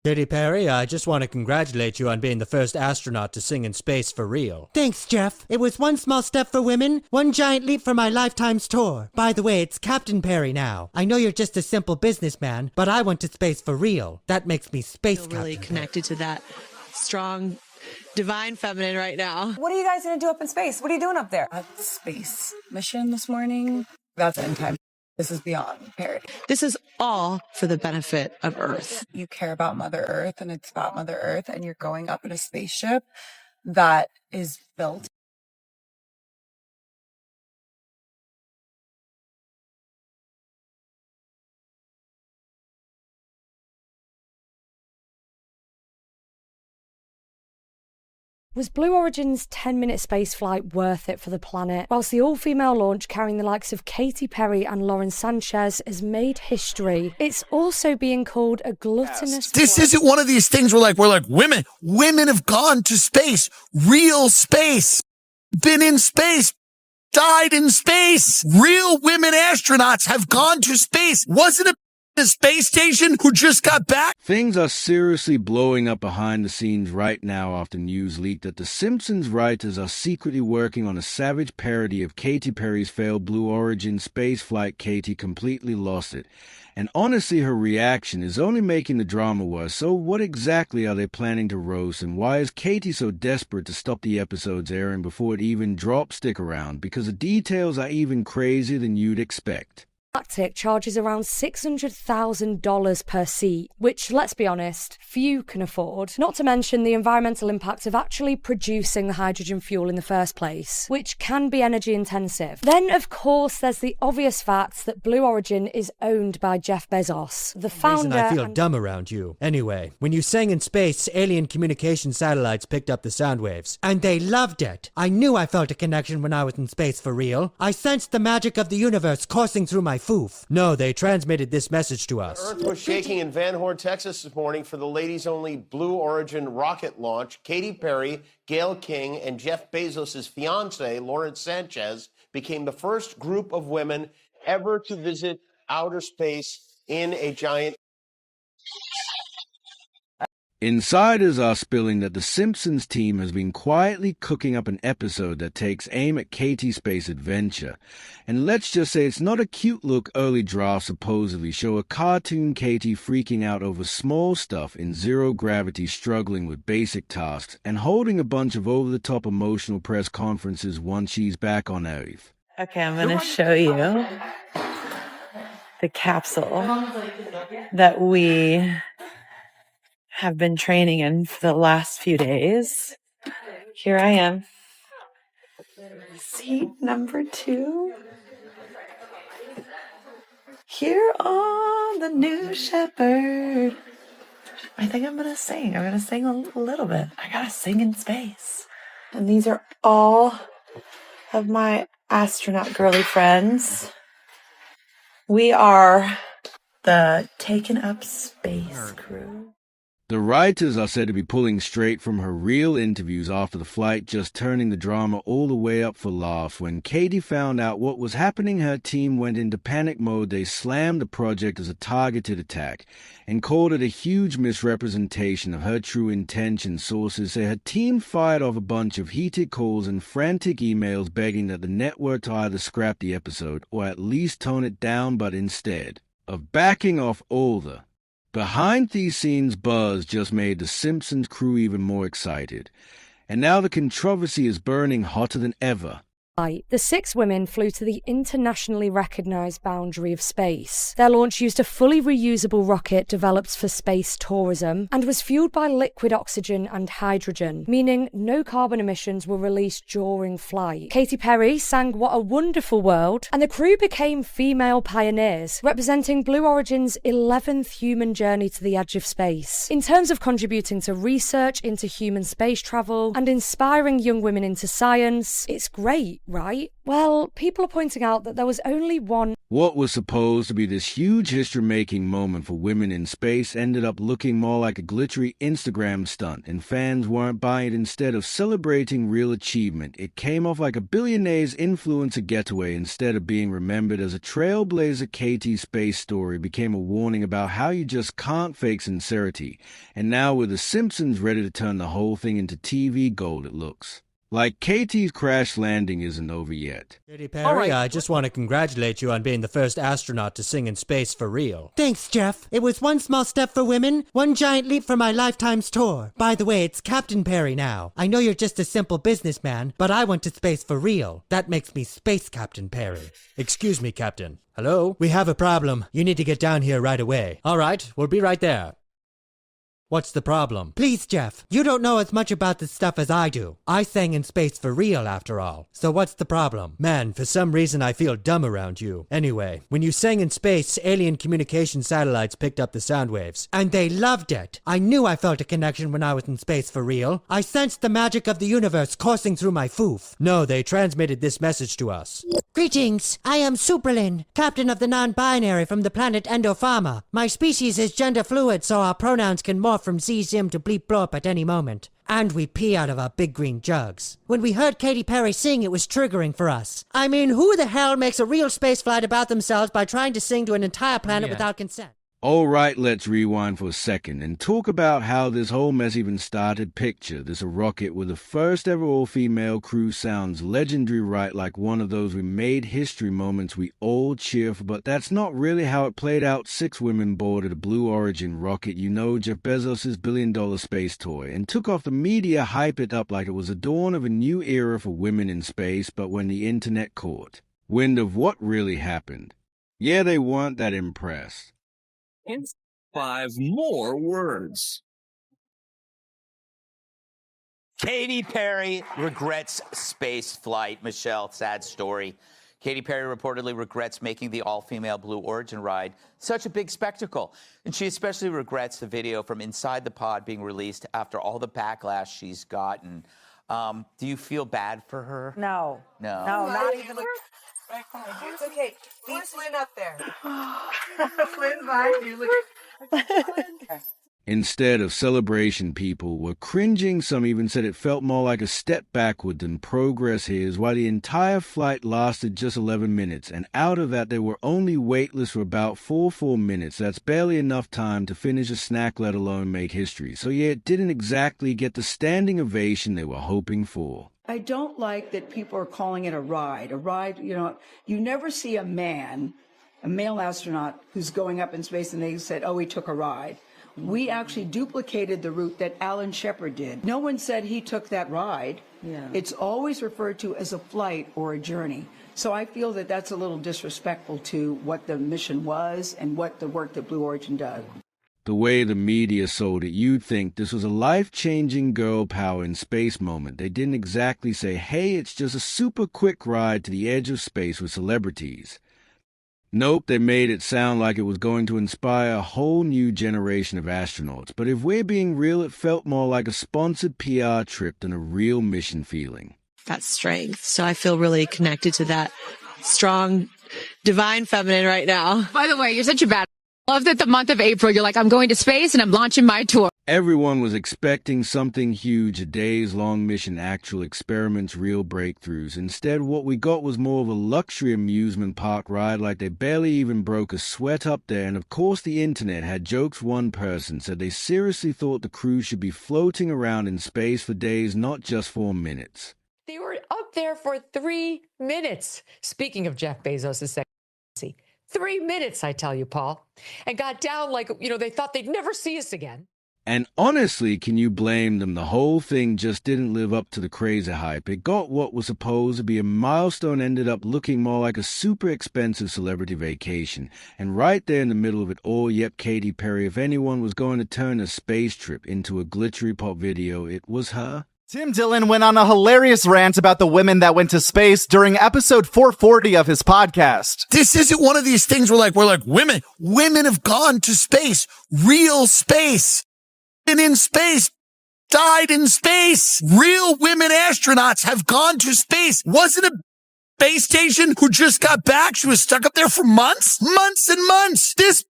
Katy Perry, I just want to congratulate you on being the first astronaut to sing in space for real. Thanks, Jeff. It was one small step for women, one giant leap for my lifetime's tour. By the way, it's Captain Perry now. I know you're just a simple businessman, but I went to space for real. That makes me space captain. Really connected to that strong, divine feminine right now. What are you guys going to do up in space? What are you doing up there? A space mission this morning. That's end time. This is beyond Perry. This is all for the benefit of Earth. You care about Mother Earth, and it's about Mother Earth, and you're going up in a spaceship that is built. Was Blue Origin's 10-minute spaceflight worth it for the planet? Whilst the all-female launch carrying the likes of Katy Perry and Lauren Sanchez has made history, it's also being called a gluttonous... This isn't one of these things where we're like, women have gone to space, real space, been in space, died in space. Real women astronauts have gone to space. Wasn't it the space station who just got back? Things are seriously blowing up behind the scenes right now after news leaked that the Simpsons writers are secretly working on a savage parody of Katy Perry's failed Blue Origin spaceflight. Katy completely lost it. And honestly, her reaction is only making the drama worse. So what exactly are they planning to roast, and why is Katy so desperate to stop the episodes airing before it even drops? Stick around, because the details are even crazier than you'd expect. Galactic charges around $600,000 per seat, which, let's be honest, few can afford. Not to mention the environmental impact of actually producing the hydrogen fuel in the first place, which can be energy intensive. Then, of course, there's the obvious fact that Blue Origin is owned by Jeff Bezos, the founder. I feel dumb around you. Anyway, when you sang in space, alien communication satellites picked up the sound waves. And they loved it. I knew I felt a connection when I was in space for real. I sensed the magic of the universe coursing through my foof. No, they transmitted this message to us. Earth was shaking in Van Horn, Texas this morning for the ladies-only Blue Origin rocket launch. Katy Perry, Gayle King, and Jeff Bezos' fiancée, Lauren Sanchez, became the first group of women ever to visit outer space in a giant... Insiders are spilling that the Simpsons team has been quietly cooking up an episode that takes aim at Katy's space adventure. And let's just say it's not a cute look. Early drafts supposedly show a cartoon Katy freaking out over small stuff in zero gravity, struggling with basic tasks, and holding a bunch of over-the-top emotional press conferences once she's back on Earth. Okay, I'm going to show you the capsule that we have been training in for the last few days. Here I am. Seat number 2. Here on the New Shepherd. I think I'm going to sing. I'm going to sing a little bit. I got to sing in space. And these are all of my astronaut girly friends. We are the Taken Up Space crew. The writers are said to be pulling straight from her real interviews after the flight, just turning the drama all the way up for laughs. When Katy found out what was happening, her team went into panic mode. They slammed the project as a targeted attack and called it a huge misrepresentation of her true intentions. Sources say her team fired off a bunch of heated calls and frantic emails begging that the network to either scrap the episode or at least tone it down, but instead of backing off all the behind-the-scenes buzz just made the Simpsons crew even more excited. And now the controversy is burning hotter than ever. The 6 women flew to the internationally recognised boundary of space. Their launch used a fully reusable rocket developed for space tourism and was fueled by liquid oxygen and hydrogen, meaning no carbon emissions were released during flight. Katy Perry sang "What a Wonderful World," and the crew became female pioneers, representing Blue Origin's 11th human journey to the edge of space. In terms of contributing to research into human space travel and inspiring young women into science, it's great. right? Well, people are pointing out that there was only one. What was supposed to be this huge history-making moment for women in space ended up looking more like a glittery Instagram stunt, and fans weren't buying it. Instead of celebrating real achievement, it came off like a billionaire's influencer getaway. Instead of being remembered as a trailblazer, Katy's space story became a warning about how you just can't fake sincerity. And now with the Simpsons ready to turn the whole thing into TV gold, it looks like Katy's crash landing isn't over yet. Katy Perry, I just want to congratulate you on being the first astronaut to sing in space for real. Thanks, Jeff. It was one small step for women, one giant leap for my lifetime's tour. By the way, it's Captain Perry now. I know you're just a simple businessman, but I went to space for real. That makes me Space Captain Perry. Excuse me, Captain. Hello? We have a problem. You need to get down here right away. All right, we'll be right there. What's the problem? Please, Jeff. You don't know as much about this stuff as I do. I sang in space for real, after all. So what's the problem? Man, for some reason I feel dumb around you. Anyway, when you sang in space, alien communication satellites picked up the sound waves. And they loved it. I knew I felt a connection when I was in space for real. I sensed the magic of the universe coursing through my foof. No, they transmitted this message to us. Greetings. I am Superlin, captain of the non-binary from the planet Endopharma. My species is gender fluid, so our pronouns can morph from Z-Zim to bleep blorp at any moment. And we pee out of our big green jugs. When we heard Katy Perry sing, it was triggering for us. I mean, who the hell makes a real space flight about themselves by trying to sing to an entire planet without consent? All right, let's rewind for a second and talk about how this whole mess even started. Picture this: a rocket with the first ever all-female crew. Sounds legendary, right? Like one of those we made history moments we all cheer for, but that's not really how it played out. 6 women boarded a Blue Origin rocket, you know, Jeff Bezos' billion-dollar space toy, and took off. The media hype it up like it was the dawn of a new era for women in space, but when the internet caught wind of what really happened, yeah, they weren't that impressed. 5 more words. Katy Perry regrets space flight. Michelle, sad story. Katy Perry reportedly regrets making the all-female Blue Origin ride such a big spectacle. And she especially regrets the video from inside the pod being released after all the backlash she's gotten. Do you feel bad for her? No. No. No, not even. It's okay. Leave Flynn up there. Flynn, bye. You look. Instead of celebration, people were cringing. Some even said it felt more like a step backward than progress. Here's why: the entire flight lasted just 11 minutes, and out of that they were only weightless for about 4 minutes. That's barely enough time to finish a snack, let alone make history. So yeah, it didn't exactly get the standing ovation they were hoping for. I don't like that people are calling it a ride. A ride, you know, you never see a male astronaut who's going up in space and they said, oh, he took a ride. We actually duplicated the route that Alan Shepard did. No one said he took that ride. Yeah. It's always referred to as a flight or a journey. So I feel that that's a little disrespectful to what the mission was and what the work that Blue Origin does. The way the media sold it, you'd think this was a life-changing girl power in space moment. They didn't exactly say, hey, it's just a super quick ride to the edge of space with celebrities. Nope, they made it sound like it was going to inspire a whole new generation of astronauts. But if we're being real, it felt more like a sponsored PR trip than a real mission feeling. That's strength. So I feel really connected to that strong, divine feminine right now. By the way, you're such a bad. Love that the month of April, you're like, I'm going to space and I'm launching my tour. Everyone was expecting something huge, a days-long mission, actual experiments, real breakthroughs. Instead, what we got was more of a luxury amusement park ride, like they barely even broke a sweat up there. And of course the internet had jokes. One person said they seriously thought the crew should be floating around in space for days, not just 4 minutes. They were up there for 3 minutes. Speaking of Jeff Bezos' sexy. 3 minutes, I tell you, Paul. And got down like, they thought they'd never see us again. And honestly, can you blame them? The whole thing just didn't live up to the crazy hype. It got what was supposed to be a milestone, ended up looking more like a super expensive celebrity vacation. And right there in the middle of it all, yep, Katy Perry, if anyone was going to turn a space trip into a glittery pop video, it was her. Tim Dillon went on a hilarious rant about the women that went to space during episode 440 of his podcast. This isn't one of these things where we're like, women have gone to space, real space, been in space, died in space. Real women astronauts have gone to space. Wasn't a space station who just got back. She was stuck up there for months and months. This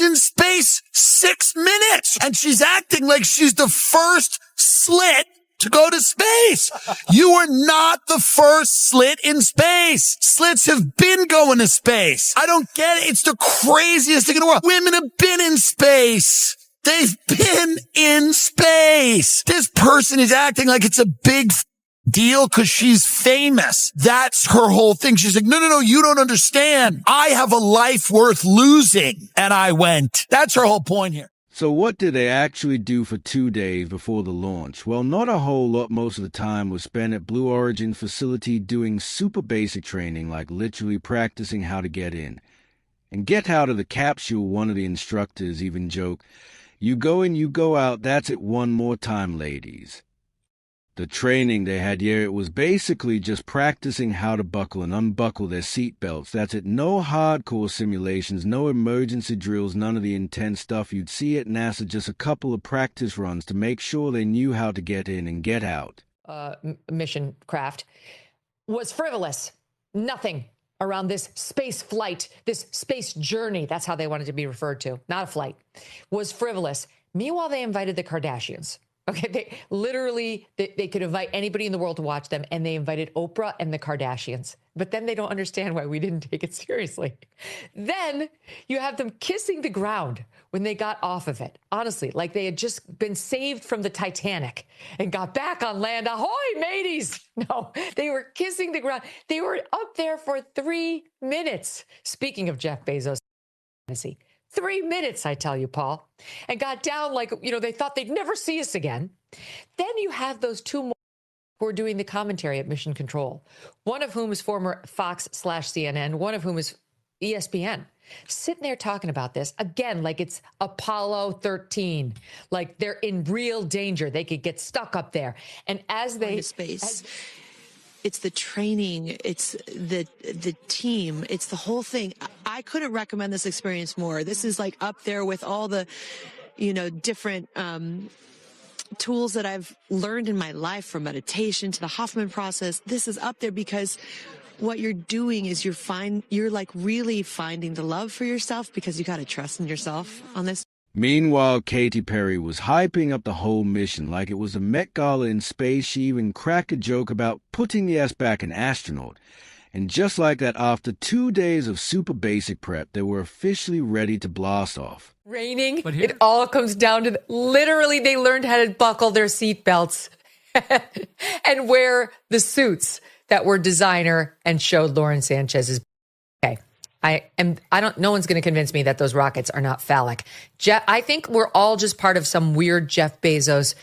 in space 6 minutes. And she's acting like she's the first slit to go to space. You are not the first slit in space. Slits have been going to space. I don't get it. It's the craziest thing in the world. Women have been in space. They've been in space. This person is acting like it's a big deal because she's famous. That's her whole thing. She's like, no, you don't understand. I have a life worth losing. And I went. That's her whole point here. So what did they actually do for 2 days before the launch? Well, not a whole lot. Most of the time was spent at Blue Origin facility doing super basic training, like literally practicing how to get in. And get out of the capsule, one of the instructors even joked, "You go in, you go out, that's it one more time, ladies." The training they had here, it was basically just practicing how to buckle and unbuckle their seatbelts. That's it. No hardcore simulations, no emergency drills, none of the intense stuff you'd see at NASA. Just a couple of practice runs to make sure they knew how to get in and get out. Mission craft was frivolous. Nothing around this space flight, this space journey, that's how they wanted to be referred to, not a flight, was frivolous. Meanwhile, they invited the Kardashians. Okay, they literally, they could invite anybody in the world to watch them, and they invited Oprah and the Kardashians. But then they don't understand why we didn't take it seriously. Then you have them kissing the ground when they got off of it. Honestly, like they had just been saved from the Titanic and got back on land. Ahoy, mateys! No, they were kissing the ground. They were up there for 3 minutes. Speaking of Jeff Bezos' fantasy. 3 minutes, I tell you, Paul, and got down like, they thought they'd never see us again. Then you have those two more who are doing the commentary at Mission Control, one of whom is former Fox/CNN, one of whom is ESPN, sitting there talking about this again, like it's Apollo 13, like they're in real danger. They could get stuck up there. And as they It's the training, it's the team, it's the whole thing. I couldn't recommend this experience more. This is like up there with all the, different tools that I've learned in my life, from meditation to the Hoffman process. This is up there because what you're doing is you're like really finding the love for yourself, because you got to trust in yourself on this. Meanwhile, Katy Perry was hyping up the whole mission like it was a Met Gala in space. She even cracked a joke about putting the S back in astronaut. And just like that, after 2 days of super basic prep, they were officially ready to blast off. Raining, it all comes down to literally they learned how to buckle their seatbelts and wear the suits that were designer and showed Lauren Sanchez's. Okay. No one's going to convince me that those rockets are not phallic. I think we're all just part of some weird Jeff Bezos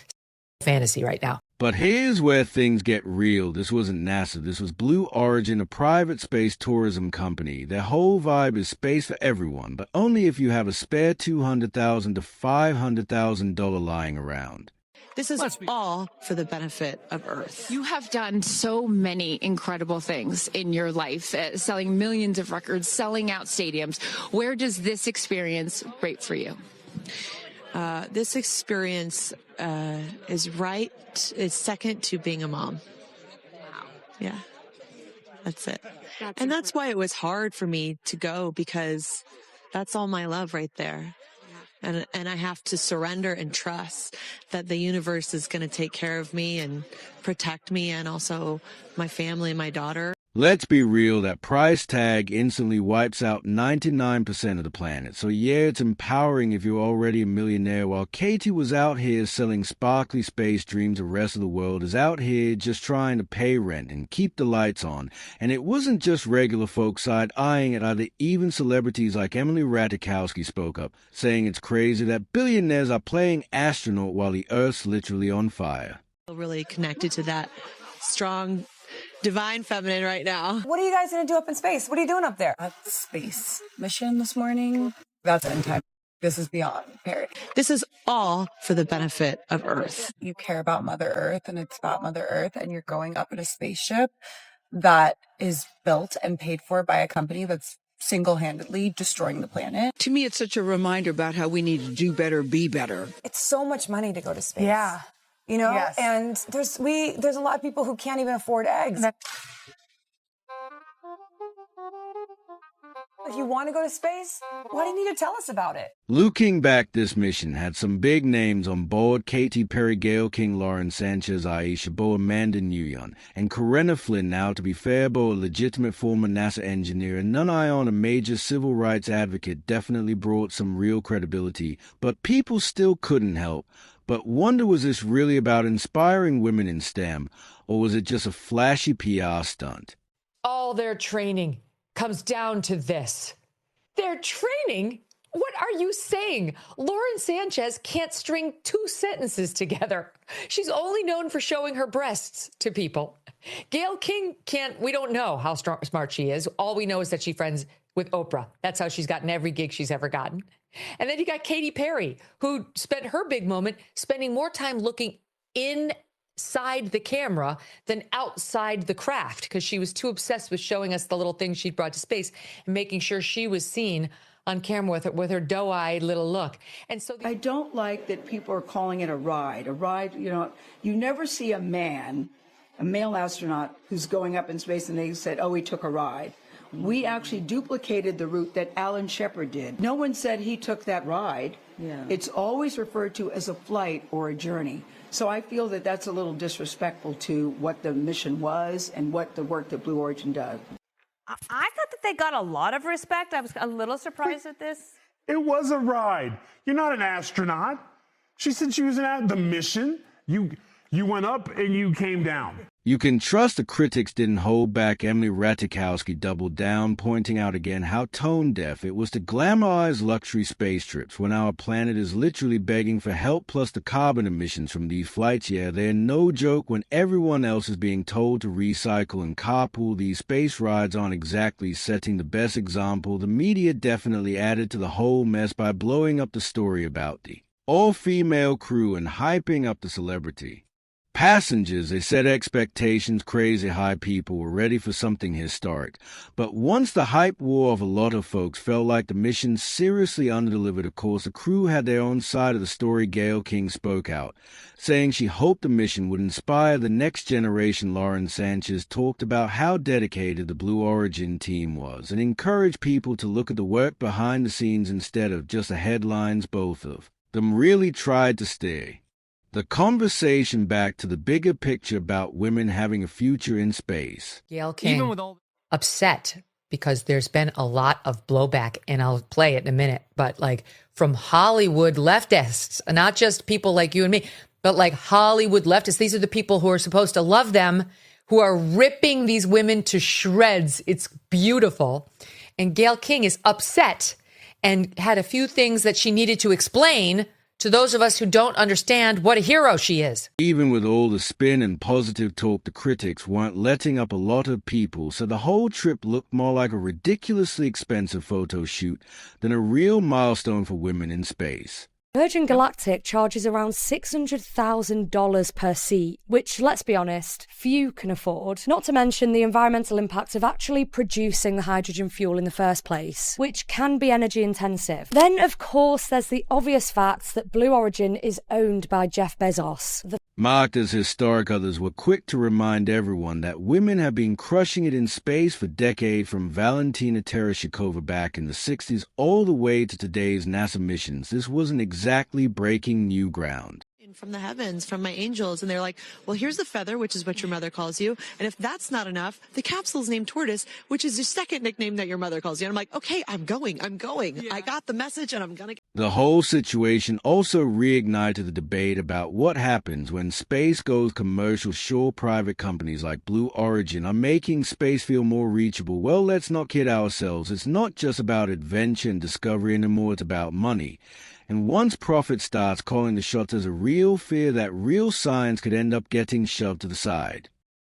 fantasy right now. But here's where things get real. This wasn't NASA. This was Blue Origin, a private space tourism company. Their whole vibe is space for everyone, but only if you have a spare $200,000 to $500,000 lying around. This is all for the benefit of Earth. You have done so many incredible things in your life, selling millions of records, selling out stadiums. Where does this experience rate for you? This experience is second to being a mom. Wow. Yeah, that's it. And that's why it was hard for me to go, because that's all my love right there. And I have to surrender and trust that the universe is going to take care of me and protect me, and also my family and my daughter. Let's be real, that price tag instantly wipes out 99% of the planet. So yeah, it's empowering if you're already a millionaire, while Katy was out here selling sparkly space dreams. The rest of the world is out here just trying to pay rent and keep the lights on. And it wasn't just regular folks side-eyeing it either. Even celebrities like Emily Ratajkowski spoke up, saying it's crazy that billionaires are playing astronaut while the Earth's literally on fire. Really connected to that strong divine feminine right now. What are you guys going to do up in space? What are you doing up there? At the space mission this morning. That's end time. This is beyond Perry. This is all for the benefit of Earth. You care about Mother Earth, and it's about Mother Earth, and you're going up in a spaceship that is built and paid for by a company that's single-handedly destroying the planet. To me, it's such a reminder about how we need to do better, be better. It's so much money to go to space. Yeah. And there's a lot of people who can't even afford eggs. If you want to go to space, why do you need to tell us about it? Looking back, this mission had some big names on board: Katy Perry, Gayle King, Lauren Sanchez, Aisha Bo, Amanda Nguyen, and Corinna Flynn. Now, to be fair, Bo, a legitimate former NASA engineer and none on a major civil rights advocate, definitely brought some real credibility, but people still couldn't help but wonder, was this really about inspiring women in STEM, or was it just a flashy PR stunt? All their training comes down to this. Their training? What are you saying? Lauren Sanchez can't string 2 sentences together. She's only known for showing her breasts to people. Gayle King can't, we don't know how smart she is. All we know is that she's friends with Oprah. That's how she's gotten every gig she's ever gotten. And then you got Katy Perry, who spent her big moment spending more time looking inside the camera than outside the craft, because she was too obsessed with showing us the little things she'd brought to space and making sure she was seen on camera with her doe-eyed little look. And so I don't like that people are calling it a ride. A ride, you know, you never see a male astronaut who's going up in space and they said, oh, he took a ride. We actually duplicated the route that Alan Shepard did. No one said he took that ride. Yeah. It's always referred to as a flight or a journey. So I feel that that's a little disrespectful to what the mission was and what the work that Blue Origin does. I thought that they got a lot of respect. I was a little surprised at this. It was a ride. You're not an astronaut. She said she was the mission. You went up and you came down. You can trust the critics didn't hold back. Emily Ratajkowski doubled down, pointing out again how tone-deaf it was to glamorize luxury space trips when our planet is literally begging for help, plus the carbon emissions from these flights. Yeah, they're no joke when everyone else is being told to recycle and carpool. These space rides aren't exactly setting the best example. The media definitely added to the whole mess by blowing up the story about the all-female crew and hyping up the celebrity passengers. They set expectations crazy high. People were ready for something historic. But once the hype wore off, a lot of folks felt like the mission seriously underdelivered. Of course, the crew had their own side of the story. Gayle King spoke out, saying she hoped the mission would inspire the next generation. Lauren Sanchez talked about how dedicated the Blue Origin team was and encouraged people to look at the work behind the scenes instead of just the headlines. Both of them really tried to steer the conversation back to the bigger picture about women having a future in space. Gayle King upset because there's been a lot of blowback, and I'll play it in a minute, but like from Hollywood leftists, not just people like you and me, but like Hollywood leftists. These are the people who are supposed to love them, who are ripping these women to shreds. It's beautiful. And Gayle King is upset and had a few things that she needed to explain to those of us who don't understand what a hero she is. Even with all the spin and positive talk, the critics weren't letting up a lot of people, so the whole trip looked more like a ridiculously expensive photo shoot than a real milestone for women in space. Virgin Galactic charges around $600,000 per seat, which, let's be honest, few can afford. Not to mention the environmental impact of actually producing the hydrogen fuel in the first place, which can be energy intensive. Then, of course, there's the obvious fact that Blue Origin is owned by Jeff Bezos. Marked as historic, others were quick to remind everyone that women have been crushing it in space for decades, from Valentina Tereshkova back in the 60s all the way to today's NASA missions. This wasn't exactly breaking new ground. From the heavens, from my angels, and they're like, well, here's the feather, which is what your mother calls you, and if that's not enough, the capsule's named Tortoise, which is your second nickname that your mother calls you. And I'm like, okay, I'm going. Yeah. I got the message, and I'm gonna. The whole situation also reignited the debate about what happens when space goes commercial. Sure, private companies like Blue Origin are making space feel more reachable. Well, let's not kid ourselves. It's not just about adventure and discovery anymore. It's about money. And once profit starts calling the shots, there's a real fear that real science could end up getting shoved to the side.